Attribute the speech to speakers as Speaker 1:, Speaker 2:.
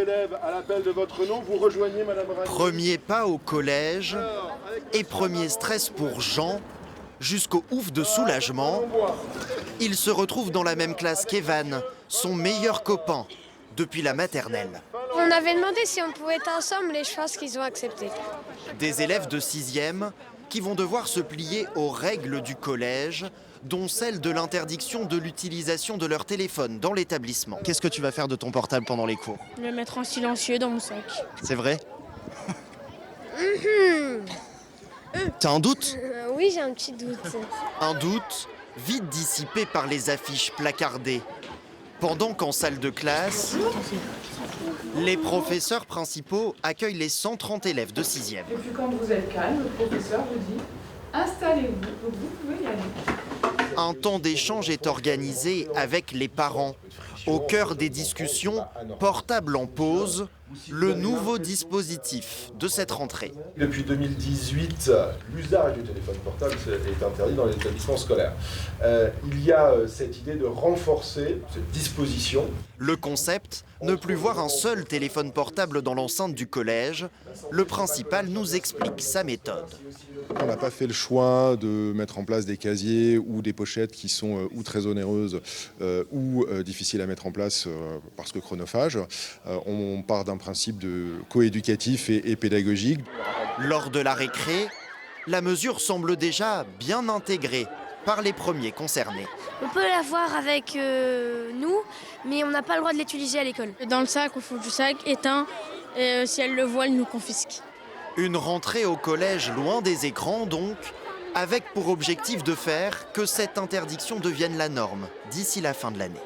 Speaker 1: Élèves, à l'appel de votre nom, vous rejoignez Madame Ranieri.
Speaker 2: Premier pas au collège et premier stress pour Jean, jusqu'au ouf de soulagement. Il se retrouve dans la même classe qu'Evan, son meilleur copain, depuis la maternelle.
Speaker 3: On avait demandé si on pouvait être ensemble et je pense qu'ils ont accepté.
Speaker 2: Des élèves de 6e qui vont devoir se plier aux règles du collège, dont celle de l'interdiction de l'utilisation de leur téléphone dans l'établissement. Qu'est-ce que tu vas faire de ton portable pendant les cours?
Speaker 4: Le mettre en silencieux dans mon sac.
Speaker 2: C'est vrai? T'as un doute?
Speaker 3: Oui, j'ai un petit doute.
Speaker 2: Un doute vite dissipé par les affiches placardées. Pendant qu'en salle de classe, les professeurs principaux accueillent les 130 élèves de 6e.
Speaker 5: Et puis quand vous êtes calme, le professeur vous dit « Installez-vous », donc vous pouvez y aller.
Speaker 2: Un temps d'échange est organisé avec les parents. Au cœur des discussions, portable en pause, le nouveau dispositif de cette rentrée.
Speaker 1: Depuis 2018, l'usage du téléphone portable est interdit dans les établissements scolaires. Il y a cette idée de renforcer cette disposition.
Speaker 2: Le concept, ne plus voir un seul téléphone portable dans l'enceinte du collège. Le principal nous explique sa méthode.
Speaker 6: On n'a pas fait le choix de mettre en place des casiers ou des pochettes qui sont ou très onéreuses ou difficiles à mettre en place parce que chronophages. On part d'un principe de coéducatif et pédagogique.
Speaker 2: Lors de la récré, la mesure semble déjà bien intégrée par les premiers concernés.
Speaker 3: On peut l'avoir avec nous, mais on n'a pas le droit de l'utiliser à l'école.
Speaker 4: Dans le sac, au fond du sac, éteint. Et si elle le voit, elle nous confisque.
Speaker 2: Une rentrée au collège loin des écrans donc, avec pour objectif de faire que cette interdiction devienne la norme d'ici la fin de l'année.